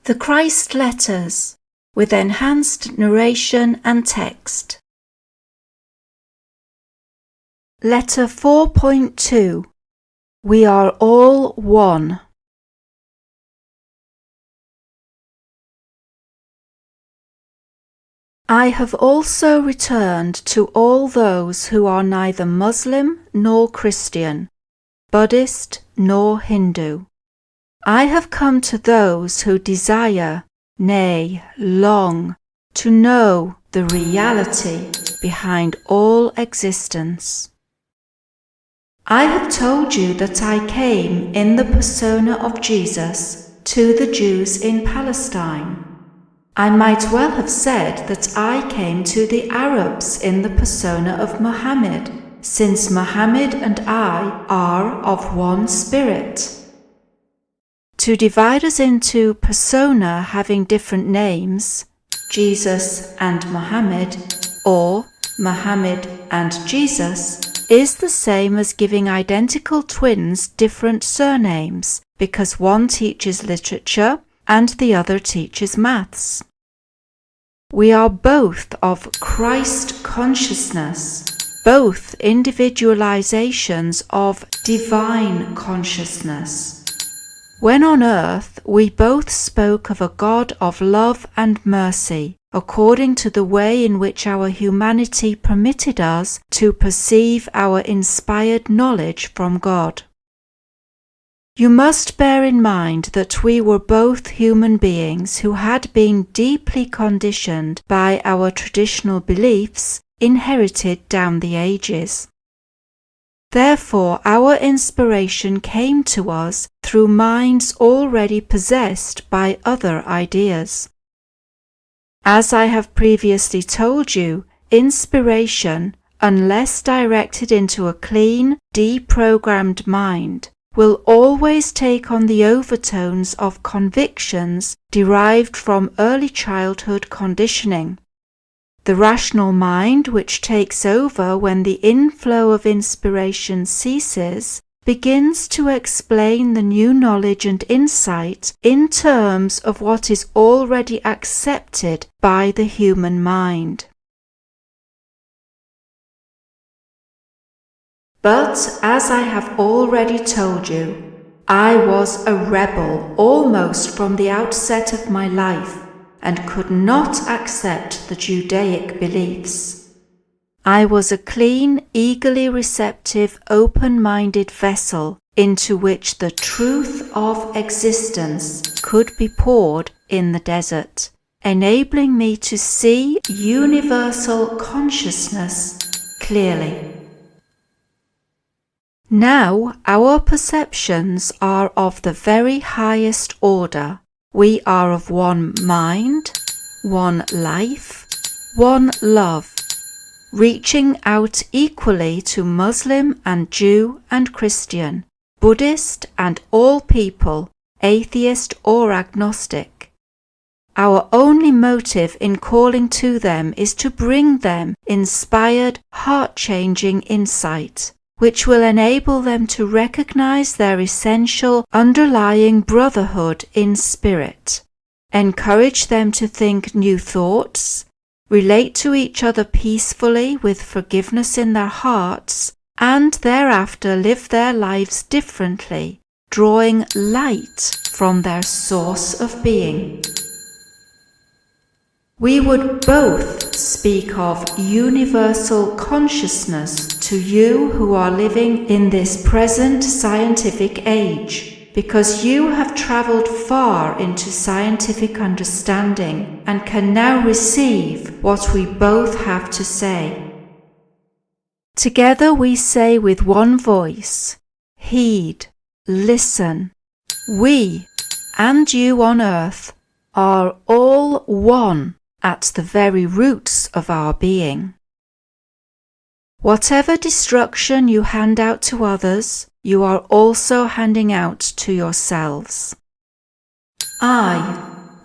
The Christ Letters, with enhanced narration and text. Letter 4.2. We are all one. I have also returned to all those who are neither Muslim nor Christian, Buddhist nor Hindu. I have come to those who desire, nay, long, to know the reality behind all existence. I have told you that I came in the persona of Jesus to the Jews in Palestine. I might well have said that I came to the Arabs in the persona of Muhammad, since Muhammad and I are of one spirit. To divide us into persona having different names, Jesus and Muhammad, or Muhammad and Jesus, is the same as giving identical twins different surnames, because one teaches literature and the other teaches maths. We are both of Christ consciousness, both individualizations of divine consciousness. When on earth, we both spoke of a God of love and mercy, according to the way in which our humanity permitted us to perceive our inspired knowledge from God. You must bear in mind that we were both human beings who had been deeply conditioned by our traditional beliefs inherited down the ages. Therefore, our inspiration came to us through minds already possessed by other ideas. As I have previously told you, inspiration, unless directed into a clean, deprogrammed mind, will always take on the overtones of convictions derived from early childhood conditioning. The rational mind, which takes over when the inflow of inspiration ceases, begins to explain the new knowledge and insight in terms of what is already accepted by the human mind. But, as I have already told you, I was a rebel almost from the outset of my life, and could not accept the Judaic beliefs. I was a clean, eagerly receptive, open-minded vessel into which the truth of existence could be poured in the desert, enabling me to see universal consciousness clearly. Now our perceptions are of the very highest order. We are of one mind, one life, one love, reaching out equally to Muslim and Jew and Christian, Buddhist and all people, atheist or agnostic. Our only motive in calling to them is to bring them inspired, heart-changing insight, which will enable them to recognize their essential underlying brotherhood in spirit, encourage them to think new thoughts, relate to each other peacefully with forgiveness in their hearts, and thereafter live their lives differently, drawing light from their source of being. We would both speak of universal consciousness to you who are living in this present scientific age, because you have traveled far into scientific understanding and can now receive what we both have to say. Together we say with one voice, heed, listen. We and you on earth are all one at the very roots of our being. Whatever destruction you hand out to others, you are also handing out to yourselves.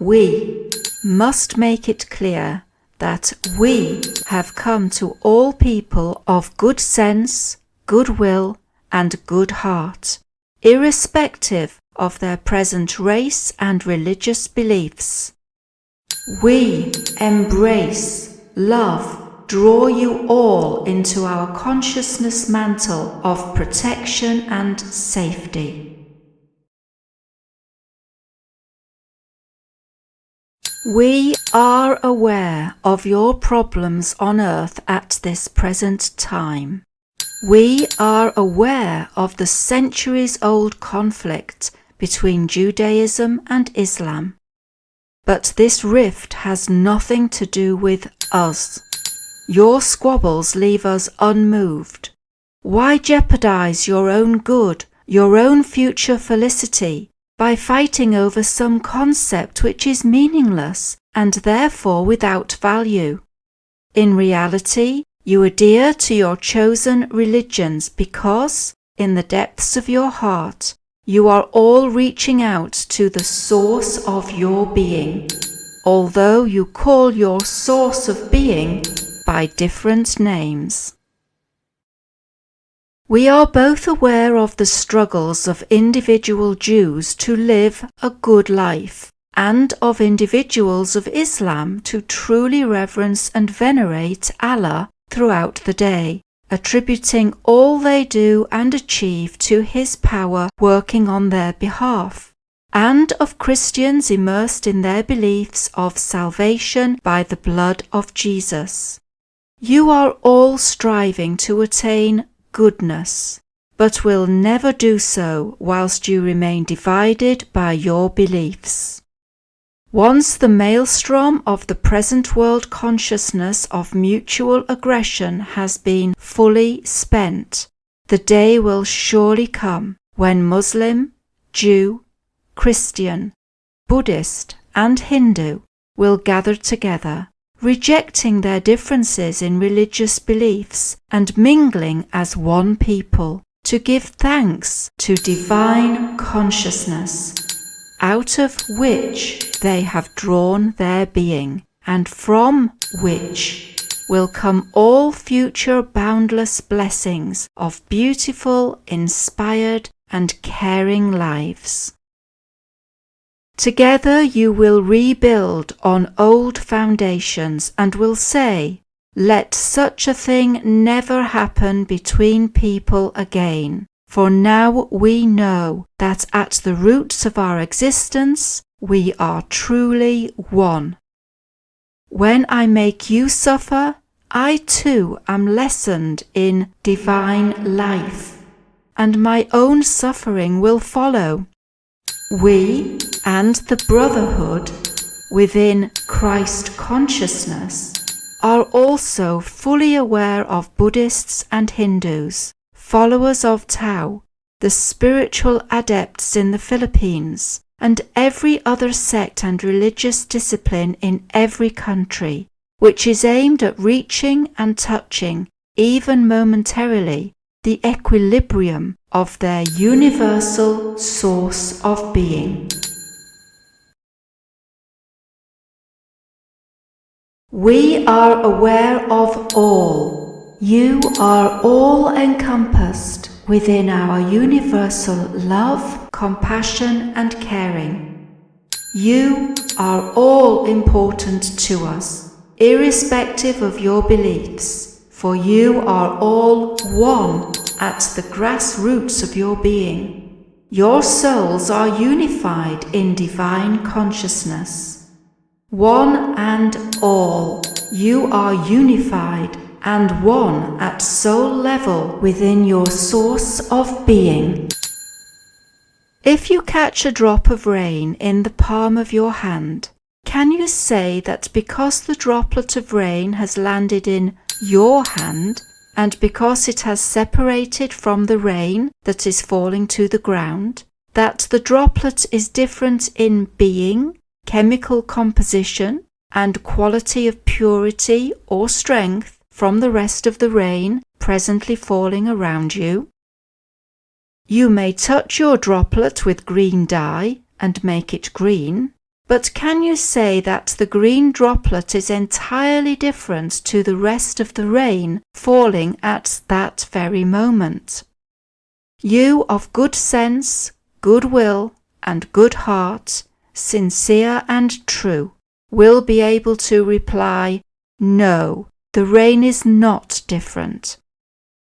We must make it clear that we have come to all people of good sense, good will, and good heart, irrespective of their present race and religious beliefs. We embrace, love, draw you all into our consciousness mantle of protection and safety. We are aware of your problems on earth at this present time. We are aware of the centuries-old conflict between Judaism and Islam. But this rift has nothing to do with us. Your squabbles leave us unmoved. Why jeopardize your own good, your own future felicity, by fighting over some concept which is meaningless and therefore without value? In reality, you adhere to your chosen religions because, in the depths of your heart, you are all reaching out to the source of your being, although you call your source of being by different names. We are both aware of the struggles of individual Jews to live a good life, and of individuals of Islam to truly reverence and venerate Allah throughout the day, attributing all they do and achieve to His power working on their behalf, and of Christians immersed in their beliefs of salvation by the blood of Jesus. You are all striving to attain goodness, but will never do so whilst you remain divided by your beliefs. Once the maelstrom of the present world consciousness of mutual aggression has been fully spent, the day will surely come when Muslim, Jew, Christian, Buddhist, and Hindu will gather together, rejecting their differences in religious beliefs and mingling as one people to give thanks to divine consciousness, out of which they have drawn their being, and from which will come all future boundless blessings of beautiful, inspired, and caring lives. Together you will rebuild on old foundations and will say, "Let such a thing never happen between people again, for now we know that at the roots of our existence we are truly one. When I make you suffer, I too am lessened in divine life, and my own suffering will follow. We and the brotherhood within Christ consciousness are also fully aware of Buddhists and Hindus, followers of Tao, the spiritual adepts in the Philippines, and every other sect and religious discipline in every country, which is aimed at reaching and touching, even momentarily, the equilibrium of their universal source of being. We are aware of all. You are all encompassed within our universal love, compassion, and caring. You are all important to us, irrespective of your beliefs, for you are all one at the grassroots of your being. Your souls are unified in divine consciousness. One and all, you are unified and one at soul level within your source of being. If you catch a drop of rain in the palm of your hand, can you say that because the droplet of rain has landed in your hand, and because it has separated from the rain that is falling to the ground, that the droplet is different in being, chemical composition, and quality of purity or strength from the rest of the rain presently falling around you? You may touch your droplet with green dye and make it green, but can you say that the green droplet is entirely different to the rest of the rain falling at that very moment? You of good sense, good will, and good heart, sincere and true, will be able to reply, "No, the rain is not different.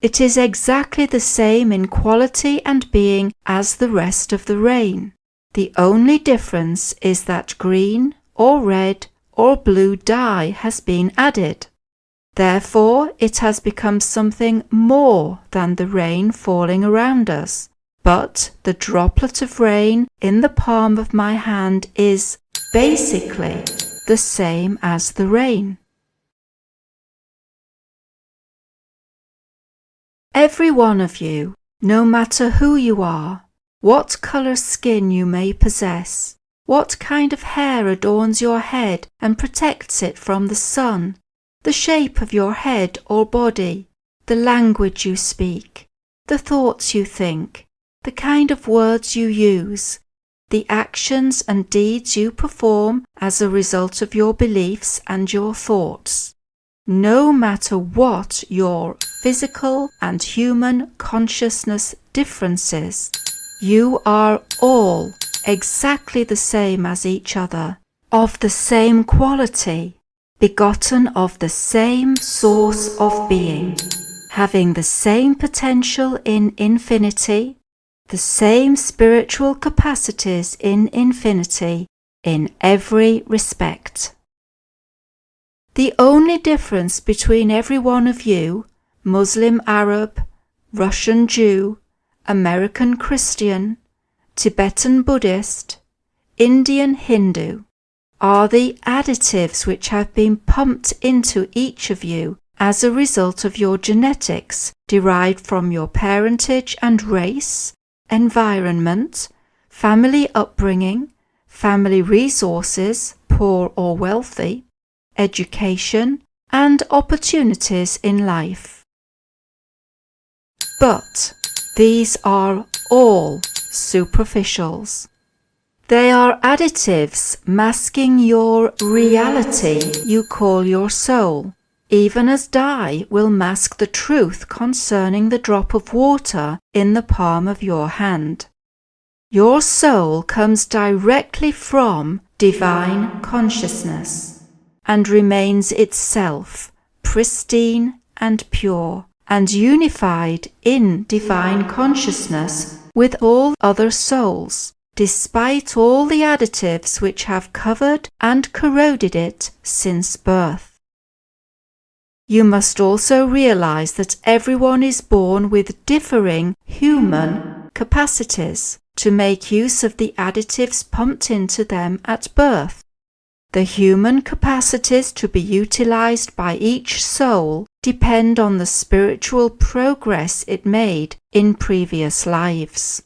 It is exactly the same in quality and being as the rest of the rain. The only difference is that green or red or blue dye has been added. Therefore, it has become something more than the rain falling around us. But the droplet of rain in the palm of my hand is basically the same as the rain." Every one of you, no matter who you are, what colour skin you may possess, what kind of hair adorns your head and protects it from the sun, the shape of your head or body, the language you speak, the thoughts you think, the kind of words you use, the actions and deeds you perform as a result of your beliefs and your thoughts. No matter what your physical and human consciousness differences, you are all exactly the same as each other, of the same quality, begotten of the same source of being, having the same potential in infinity, the same spiritual capacities in infinity in every respect. The only difference between every one of you, Muslim Arab, Russian Jew, American Christian, Tibetan Buddhist, Indian Hindu, are the additives which have been pumped into each of you as a result of your genetics derived from your parentage and race, environment, family upbringing, family resources, poor or wealthy, education, and opportunities in life. But these are all superficials. They are additives masking your reality you call your soul, even as dye will mask the truth concerning the drop of water in the palm of your hand. Your soul comes directly from divine consciousness and remains itself pristine and pure and unified in divine consciousness with all other souls, despite all the additives which have covered and corroded it since birth. You must also realize that everyone is born with differing human capacities to make use of the additives pumped into them at birth. The human capacities to be utilized by each soul depend on the spiritual progress it made in previous lives.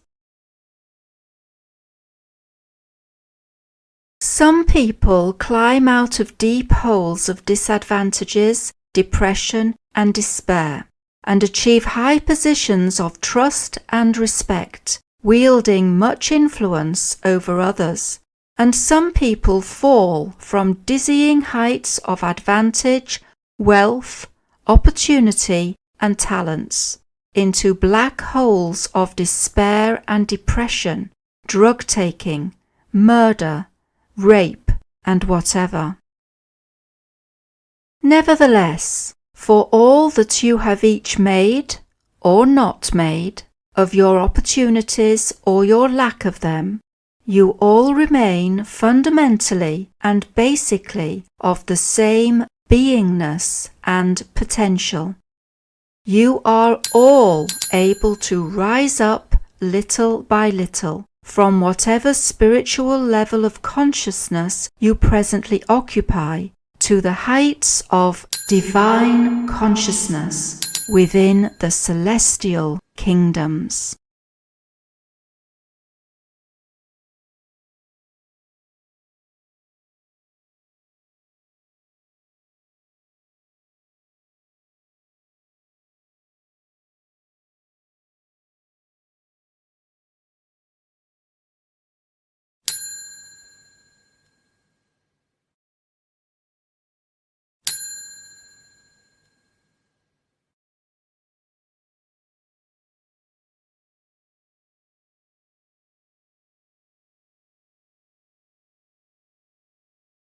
Some people climb out of deep holes of disadvantages, depression, and despair, and achieve high positions of trust and respect, wielding much influence over others. And some people fall from dizzying heights of advantage, wealth, opportunity, and talents into black holes of despair and depression, drug-taking, murder, rape, and whatever. Nevertheless, for all that you have each made, or not made, of your opportunities or your lack of them, you all remain fundamentally and basically of the same beingness and potential. You are all able to rise up little by little from whatever spiritual level of consciousness you presently occupy to the heights of divine consciousness within the celestial kingdoms.